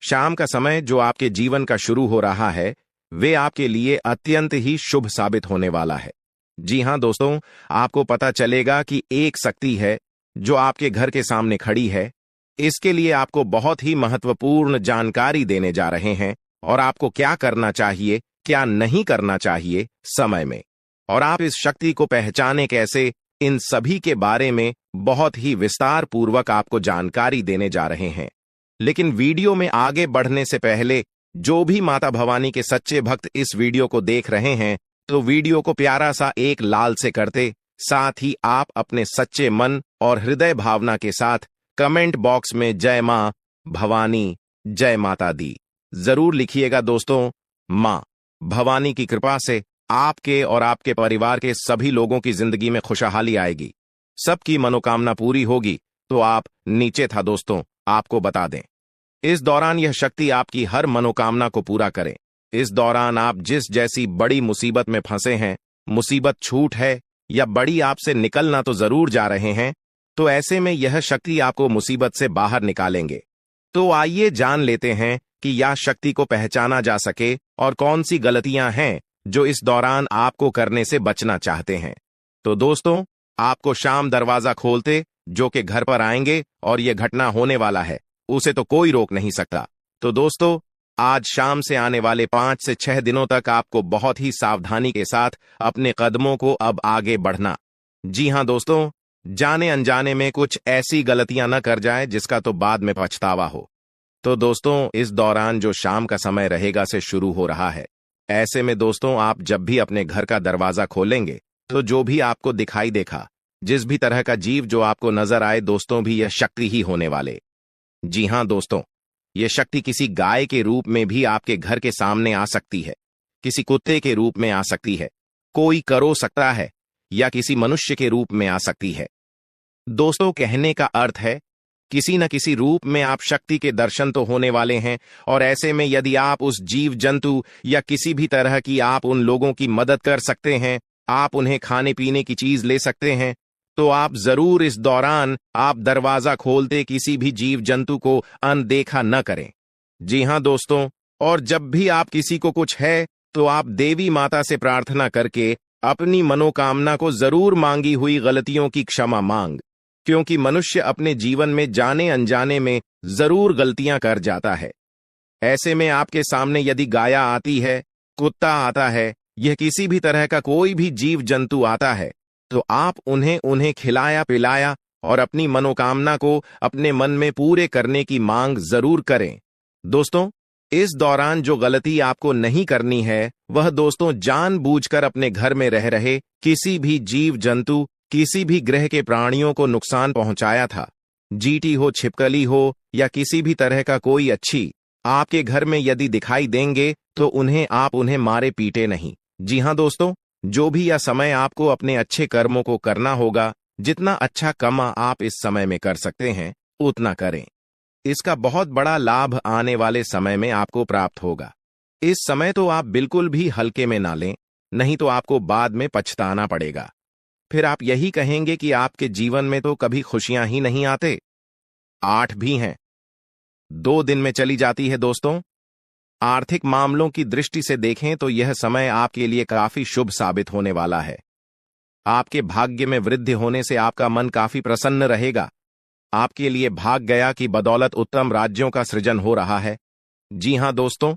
शाम का समय जो आपके जीवन का शुरू हो रहा है, वे आपके लिए अत्यंत ही शुभ साबित होने वाला है। जी हां दोस्तों, आपको पता चलेगा कि एक शक्ति है जो आपके घर के सामने खड़ी है। इसके लिए आपको बहुत ही महत्वपूर्ण जानकारी देने जा रहे हैं और आपको क्या करना चाहिए, क्या नहीं करना चाहिए समय में, और आप इस शक्ति को पहचाने कैसे, इन सभी के बारे में बहुत ही विस्तार पूर्वक आपको जानकारी देने जा रहे हैं। लेकिन वीडियो में आगे बढ़ने से पहले जो भी माता भवानी के सच्चे भक्त इस वीडियो को देख रहे हैं, तो वीडियो को प्यारा सा एक लाल से करते, साथ ही आप अपने सच्चे मन और हृदय भावना के साथ कमेंट बॉक्स में जय मां भवानी, जय माता दी जरूर लिखिएगा। दोस्तों, मां भवानी की कृपा से आपके और आपके परिवार के सभी लोगों की जिंदगी में खुशहाली आएगी, सबकी मनोकामना पूरी होगी। तो आप नीचे था दोस्तों, आपको बता दें, इस दौरान यह शक्ति आपकी हर मनोकामना को पूरा करे। इस दौरान आप जिस जैसी बड़ी मुसीबत में फंसे हैं, मुसीबत छूट है या बड़ी आपसे निकलना तो जरूर जा रहे हैं, तो ऐसे में यह शक्ति आपको मुसीबत से बाहर निकालेंगे। तो आइए जान लेते हैं कि यह शक्ति को पहचाना जा सके और कौन सी गलतियां हैं जो इस दौरान आपको करने से बचना चाहते हैं। तो दोस्तों, आपको शाम दरवाजा खोलते जो कि घर पर आएंगे और यह घटना होने वाला है, उसे तो कोई रोक नहीं सकता। तो दोस्तों, आज शाम से आने वाले 5 से 6 दिनों तक आपको बहुत ही सावधानी के साथ अपने कदमों को अब आगे बढ़ना। जी हां दोस्तों, जाने अनजाने में कुछ ऐसी गलतियां न कर जाए जिसका तो बाद में पछतावा हो। तो दोस्तों, इस दौरान जो शाम का समय रहेगा से शुरू हो रहा है। ऐसे में दोस्तों, आप जब भी अपने घर का दरवाजा खोलेंगे, तो जो भी आपको दिखाई देखा, जिस भी तरह का जीव जो आपको नजर आए, दोस्तों भी यह शक्ति ही होने वाले। जी हां दोस्तों, यह शक्ति किसी गाय के रूप में भी आपके घर के सामने आ सकती है, किसी कुत्ते के रूप में आ सकती है, कोई करो सकता है, या किसी मनुष्य के रूप में आ सकती है। दोस्तों, कहने का अर्थ है किसी न किसी रूप में आप शक्ति के दर्शन तो होने वाले हैं। और ऐसे में यदि आप उस जीव जंतु या किसी भी तरह की आप उन लोगों की मदद कर सकते हैं, आप उन्हें खाने पीने की चीज ले सकते हैं, तो आप जरूर इस दौरान आप दरवाजा खोलते किसी भी जीव जंतु को अनदेखा न करें। जी हां दोस्तों, और जब भी आप किसी को कुछ है, तो आप देवी माता से प्रार्थना करके अपनी मनोकामना को जरूर मांगी हुई गलतियों की क्षमा मांग, क्योंकि मनुष्य अपने जीवन में जाने अनजाने में जरूर गलतियां कर जाता है। ऐसे में आपके सामने यदि गाया आती है, कुत्ता आता है, यह किसी भी तरह का कोई भी जीव जंतु आता है, तो आप उन्हें खिलाया पिलाया और अपनी मनोकामना को अपने मन में पूरे करने की मांग जरूर करें। दोस्तों, इस दौरान जो गलती आपको नहीं करनी है, वह दोस्तों जानबूझकर अपने घर में रह रहे किसी भी जीव जंतु, किसी भी ग्रह के प्राणियों को नुकसान पहुंचाया था। जीटी हो, छिपकली हो या किसी भी तरह का कोई अच्छी आपके घर में यदि दिखाई देंगे, तो उन्हें मारे पीटे नहीं। जी हां दोस्तों, जो भी यह समय आपको अपने अच्छे कर्मों को करना होगा, जितना अच्छा कमा आप इस समय में कर सकते हैं, उतना करें। इसका बहुत बड़ा लाभ आने वाले समय में आपको प्राप्त होगा। इस समय तो आप बिल्कुल भी हल्के में ना लें, नहीं तो आपको बाद में पछताना पड़ेगा। फिर आप यही कहेंगे कि आपके जीवन में तो कभी खुशियां ही नहीं आते। 8 भी हैं, 2 दिन में चली जाती है। दोस्तों, आर्थिक मामलों की दृष्टि से देखें तो यह समय आपके लिए काफी शुभ साबित होने वाला है। आपके भाग्य में वृद्धि होने से आपका मन काफी प्रसन्न रहेगा। आपके लिए भाग गया कि बदौलत उत्तम राज्यों का सृजन हो रहा है। जी हां दोस्तों,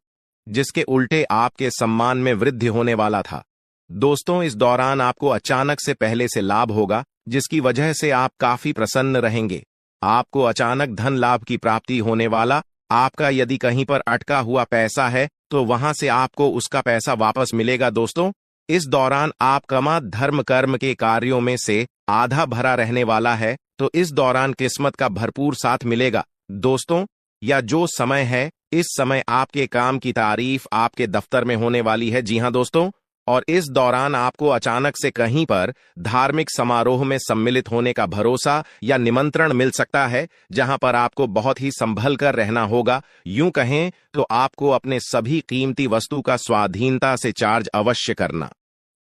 जिसके उल्टे आपके सम्मान में वृद्धि होने वाला था। दोस्तों, इस दौरान आपको अचानक से पहले से लाभ होगा, जिसकी वजह से आप काफी प्रसन्न रहेंगे। आपको अचानक धन लाभ की प्राप्ति होने वाला। आपका यदि कहीं पर अटका हुआ पैसा है तो वहां से आपको उसका पैसा वापस मिलेगा। दोस्तों, इस दौरान आपका धर्म कर्म के कार्यों में से आधा भरा रहने वाला है, तो इस दौरान किस्मत का भरपूर साथ मिलेगा। दोस्तों, या जो समय है, इस समय आपके काम की तारीफ आपके दफ्तर में होने वाली है। जी हां दोस्तों, और इस दौरान आपको अचानक से कहीं पर धार्मिक समारोह में सम्मिलित होने का भरोसा या निमंत्रण मिल सकता है, जहां पर आपको बहुत ही संभल कर रहना होगा। यूं कहें तो आपको अपने सभी कीमती वस्तु का स्वाधीनता से चार्ज अवश्य करना।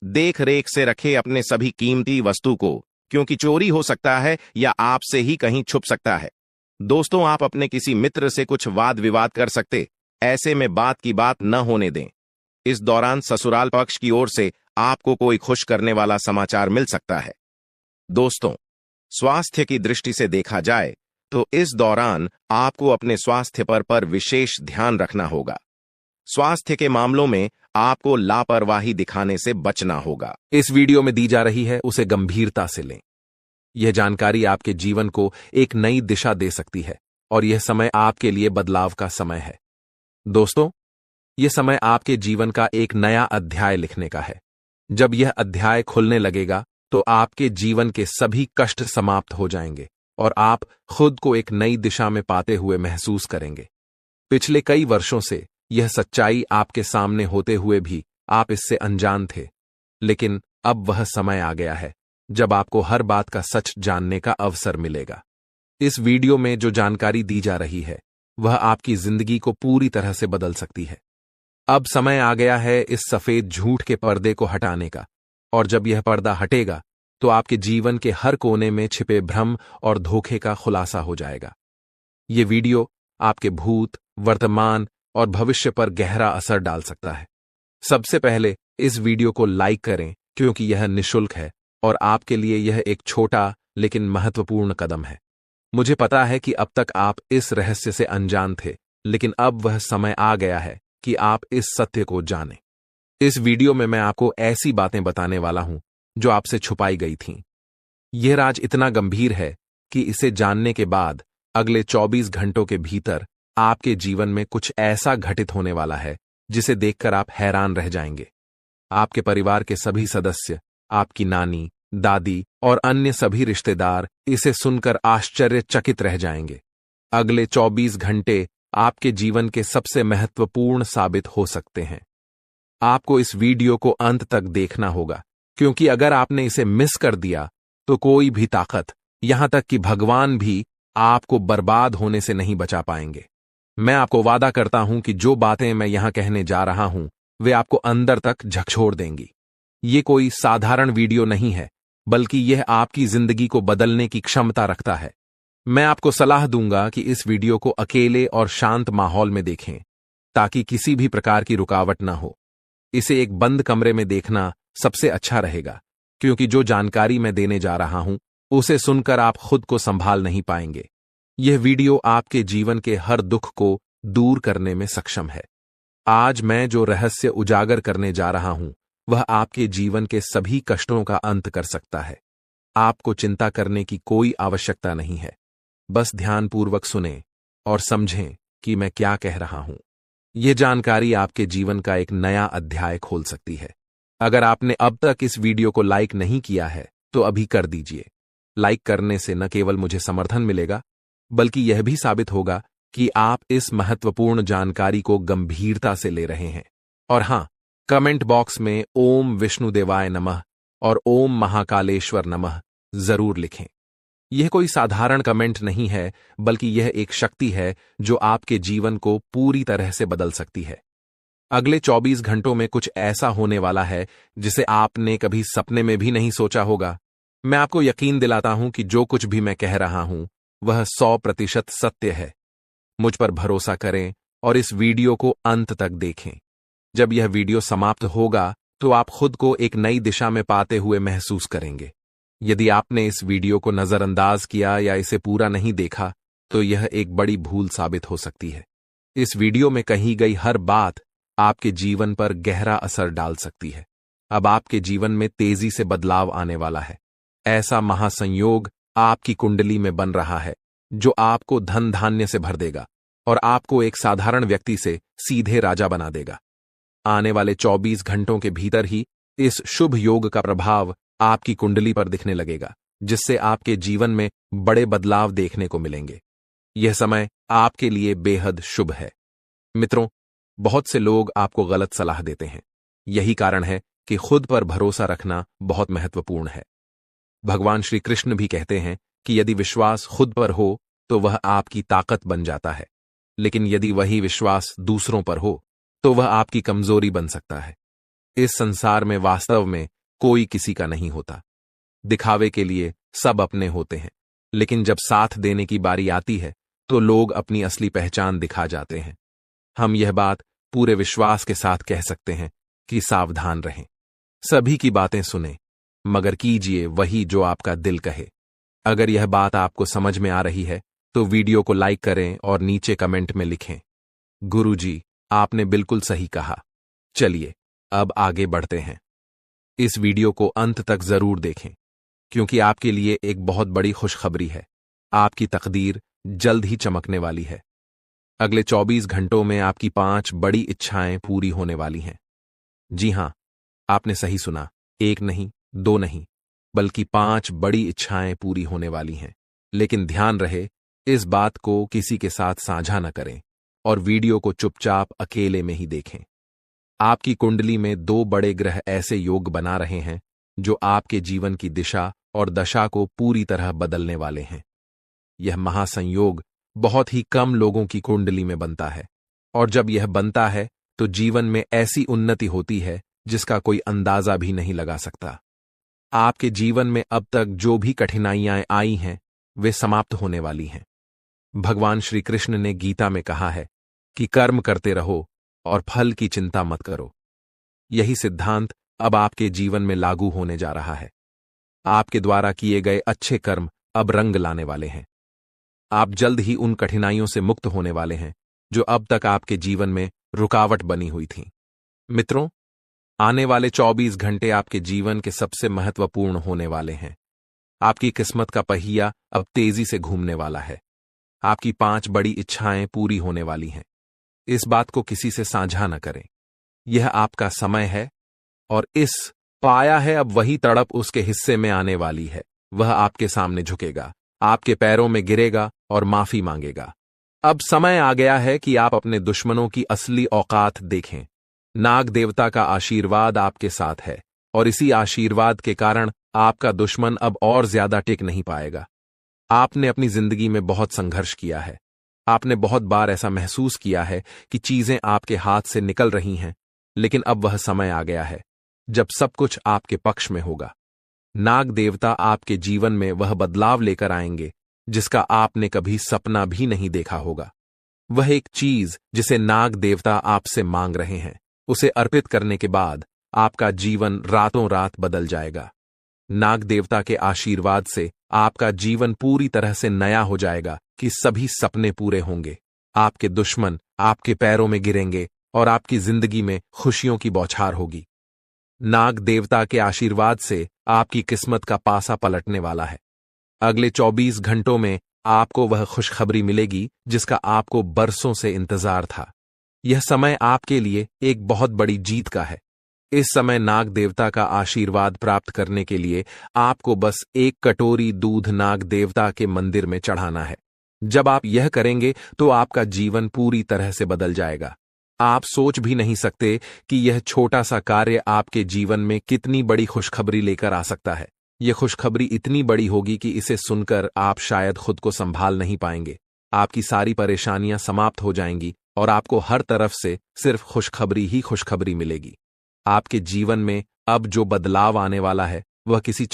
देख रेख से रखे अपने सभी कीमती वस्तु को, क्योंकि चोरी हो सकता है या आपसे ही कहीं छुप सकता है। दोस्तों, आप अपने किसी मित्र से कुछ वाद विवाद कर सकते, ऐसे में बात की बात न होने दें। इस दौरान ससुराल पक्ष की ओर से आपको कोई खुश करने वाला समाचार मिल सकता है। दोस्तों, स्वास्थ्य की दृष्टि से देखा जाए तो इस दौरान आपको अपने स्वास्थ्य पर विशेष ध्यान रखना होगा। स्वास्थ्य के मामलों में आपको लापरवाही दिखाने से बचना होगा। इस वीडियो में दी जा रही है उसे गंभीरता से लें। यह जानकारी आपके जीवन को एक नई दिशा दे सकती है और यह समय आपके लिए बदलाव का समय है। दोस्तों, यह समय आपके जीवन का एक नया अध्याय लिखने का है। जब यह अध्याय खुलने लगेगा तो आपके जीवन के सभी कष्ट समाप्त हो जाएंगे और आप खुद को एक नई दिशा में पाते हुए महसूस करेंगे। पिछले कई वर्षों से यह सच्चाई आपके सामने होते हुए भी आप इससे अनजान थे, लेकिन अब वह समय आ गया है जब आपको हर बात का सच जानने का अवसर मिलेगा। इस वीडियो में जो जानकारी दी जा रही है वह आपकी जिंदगी को पूरी तरह से बदल सकती है। अब समय आ गया है इस सफेद झूठ के पर्दे को हटाने का, और जब यह पर्दा हटेगा तो आपके जीवन के हर कोने में छिपे भ्रम और धोखे का खुलासा हो जाएगा। ये वीडियो आपके भूत, वर्तमान और भविष्य पर गहरा असर डाल सकता है। सबसे पहले इस वीडियो को लाइक करें, क्योंकि यह निःशुल्क है और आपके लिए यह एक छोटा लेकिन महत्वपूर्ण कदम है। मुझे पता है कि अब तक आप इस रहस्य से अनजान थे, लेकिन अब वह समय आ गया है कि आप इस सत्य को जानें। इस वीडियो में मैं आपको ऐसी बातें बताने वाला हूं जो आपसे छुपाई गई थीं। यह राज इतना गंभीर है कि इसे जानने के बाद अगले 24 घंटों के भीतर आपके जीवन में कुछ ऐसा घटित होने वाला है जिसे देखकर आप हैरान रह जाएंगे। आपके परिवार के सभी सदस्य, आपकी नानी, दादी और अन्य सभी रिश्तेदार इसे सुनकर आश्चर्यचकित रह जाएंगे। अगले 24 घंटे आपके जीवन के सबसे महत्वपूर्ण साबित हो सकते हैं। आपको इस वीडियो को अंत तक देखना होगा, क्योंकि अगर आपने इसे मिस कर दिया तो कोई भी ताकत, यहां तक कि भगवान भी, आपको बर्बाद होने से नहीं बचा पाएंगे। मैं आपको वादा करता हूं कि जो बातें मैं यहां कहने जा रहा हूं वे आपको अंदर तक झकझोर देंगी। ये कोई साधारण वीडियो नहीं है, बल्कि यह आपकी जिंदगी को बदलने की क्षमता रखता है। मैं आपको सलाह दूंगा कि इस वीडियो को अकेले और शांत माहौल में देखें, ताकि किसी भी प्रकार की रुकावट न हो। इसे एक बंद कमरे में देखना सबसे अच्छा रहेगा, क्योंकि जो जानकारी मैं देने जा रहा हूं उसे सुनकर आप खुद को संभाल नहीं पाएंगे। यह वीडियो आपके जीवन के हर दुख को दूर करने में सक्षम है। आज मैं जो रहस्य उजागर करने जा रहा हूं वह आपके जीवन के सभी कष्टों का अंत कर सकता है। आपको चिंता करने की कोई आवश्यकता नहीं है। बस ध्यानपूर्वक सुनें और समझें कि मैं क्या कह रहा हूं। यह जानकारी आपके जीवन का एक नया अध्याय खोल सकती है। अगर आपने अब तक इस वीडियो को लाइक नहीं किया है तो अभी कर दीजिए। लाइक करने से न केवल मुझे समर्थन मिलेगा, बल्कि यह भी साबित होगा कि आप इस महत्वपूर्ण जानकारी को गंभीरता से ले रहे हैं। और हां, कमेंट बॉक्स में ओम विष्णुदेवाय नमः और ओम महाकालेश्वर नमः जरूर लिखें। यह कोई साधारण कमेंट नहीं है, बल्कि यह एक शक्ति है जो आपके जीवन को पूरी तरह से बदल सकती है। अगले 24 घंटों में कुछ ऐसा होने वाला है जिसे आपने कभी सपने में भी नहीं सोचा होगा। मैं आपको यकीन दिलाता हूं कि जो कुछ भी मैं कह रहा हूं वह 100% सत्य है। मुझ पर भरोसा करें और इस वीडियो को अंत तक देखें। जब यह वीडियो समाप्त होगा तो आप खुद को एक नई दिशा में पाते हुए महसूस करेंगे। यदि आपने इस वीडियो को नजरअंदाज किया या इसे पूरा नहीं देखा तो यह एक बड़ी भूल साबित हो सकती है। इस वीडियो में कही गई हर बात आपके जीवन पर गहरा असर डाल सकती है। अब आपके जीवन में तेजी से बदलाव आने वाला है। ऐसा महासंयोग आपकी कुंडली में बन रहा है जो आपको धन धान्य से भर देगा और आपको एक साधारण व्यक्ति से सीधे राजा बना देगा। आने वाले 24 घंटों के भीतर ही इस शुभ योग का प्रभाव आपकी कुंडली पर दिखने लगेगा, जिससे आपके जीवन में बड़े बदलाव देखने को मिलेंगे। यह समय आपके लिए बेहद शुभ है। मित्रों, बहुत से लोग आपको गलत सलाह देते हैं। यही कारण है कि खुद पर भरोसा रखना बहुत महत्वपूर्ण है। भगवान श्री कृष्ण भी कहते हैं कि यदि विश्वास खुद पर हो तो वह आपकी ताकत बन जाता है, लेकिन यदि वही विश्वास दूसरों पर हो तो वह आपकी कमजोरी बन सकता है। इस संसार में वास्तव में कोई किसी का नहीं होता। दिखावे के लिए सब अपने होते हैं, लेकिन जब साथ देने की बारी आती है तो लोग अपनी असली पहचान दिखा जाते हैं। हम यह बात पूरे विश्वास के साथ कह सकते हैं कि सावधान रहें। सभी की बातें सुनें, मगर कीजिए वही जो आपका दिल कहे। अगर यह बात आपको समझ में आ रही है तो वीडियो को लाइक करें और नीचे कमेंट में लिखें, गुरुजी, आपने बिल्कुल सही कहा। चलिए अब आगे बढ़ते हैं। इस वीडियो को अंत तक जरूर देखें, क्योंकि आपके लिए एक बहुत बड़ी खुशखबरी है। आपकी तकदीर जल्द ही चमकने वाली है। अगले 24 घंटों में आपकी 5 बड़ी इच्छाएं पूरी होने वाली हैं। जी हां, आपने सही सुना, 1 नहीं, 2 नहीं, बल्कि 5 बड़ी इच्छाएं पूरी होने वाली हैं। लेकिन ध्यान रहे, इस बात को किसी के साथ साझा न करें और वीडियो को चुपचाप अकेले में ही देखें। आपकी कुंडली में 2 बड़े ग्रह ऐसे योग बना रहे हैं जो आपके जीवन की दिशा और दशा को पूरी तरह बदलने वाले हैं। यह महासंयोग बहुत ही कम लोगों की कुंडली में बनता है, और जब यह बनता है तो जीवन में ऐसी उन्नति होती है जिसका कोई अंदाजा भी नहीं लगा सकता। आपके जीवन में अब तक जो भी कठिनाइयां आई हैं वे समाप्त होने वाली हैं। भगवान श्री कृष्ण ने गीता में कहा है कि कर्म करते रहो और फल की चिंता मत करो। यही सिद्धांत अब आपके जीवन में लागू होने जा रहा है। आपके द्वारा किए गए अच्छे कर्म अब रंग लाने वाले हैं। आप जल्द ही उन कठिनाइयों से मुक्त होने वाले हैं जो अब तक आपके जीवन में रुकावट बनी हुई थीं। मित्रों, आने वाले 24 घंटे आपके जीवन के सबसे महत्वपूर्ण होने वाले हैं। आपकी किस्मत का पहिया अब तेजी से घूमने वाला है। आपकी 5 बड़ी इच्छाएं पूरी होने वाली हैं। इस बात को किसी से साझा न करें। यह आपका समय है, और इस पाया है अब वही तड़प उसके हिस्से में आने वाली है। वह आपके सामने झुकेगा, आपके पैरों में गिरेगा और माफी मांगेगा। अब समय आ गया है कि आप अपने दुश्मनों की असली औकात देखें। नाग देवता का आशीर्वाद आपके साथ है, और इसी आशीर्वाद के कारण आपका दुश्मन अब और ज्यादा टिक नहीं पाएगा। आपने अपनी जिंदगी में बहुत संघर्ष किया है। आपने बहुत बार ऐसा महसूस किया है कि चीजें आपके हाथ से निकल रही हैं, लेकिन अब वह समय आ गया है जब सब कुछ आपके पक्ष में होगा। नाग देवता आपके जीवन में वह बदलाव लेकर आएंगे जिसका आपने कभी सपना भी नहीं देखा होगा। वह एक चीज जिसे नाग देवता आपसे मांग रहे हैं, उसे अर्पित करने के बाद आपका जीवन रातों रात बदल जाएगा। नाग देवता के आशीर्वाद से आपका जीवन पूरी तरह से नया हो जाएगा कि सभी सपने पूरे होंगे। आपके दुश्मन आपके पैरों में गिरेंगे और आपकी जिंदगी में खुशियों की बौछार होगी। नाग देवता के आशीर्वाद से आपकी किस्मत का पासा पलटने वाला है। अगले 24 घंटों में आपको वह खुशखबरी मिलेगी जिसका आपको बरसों से इंतजार था। यह समय आपके लिए एक बहुत बड़ी जीत का है। इस समय नाग देवता का आशीर्वाद प्राप्त करने के लिए आपको बस 1 कटोरी दूध नाग देवता के मंदिर में चढ़ाना है। जब आप यह करेंगे तो आपका जीवन पूरी तरह से बदल जाएगा। आप सोच भी नहीं सकते कि यह छोटा सा कार्य आपके जीवन में कितनी बड़ी खुशखबरी लेकर आ सकता है। यह खुशखबरी इतनी बड़ी होगी कि इसे सुनकर आप शायद खुद को संभाल नहीं पाएंगे। आपकी सारी परेशानियां समाप्त हो जाएंगी और आपको हर तरफ से सिर्फ खुशखबरी ही खुशखबरी मिलेगी। आपके जीवन में अब जो बदलाव आने वाला है वह किसी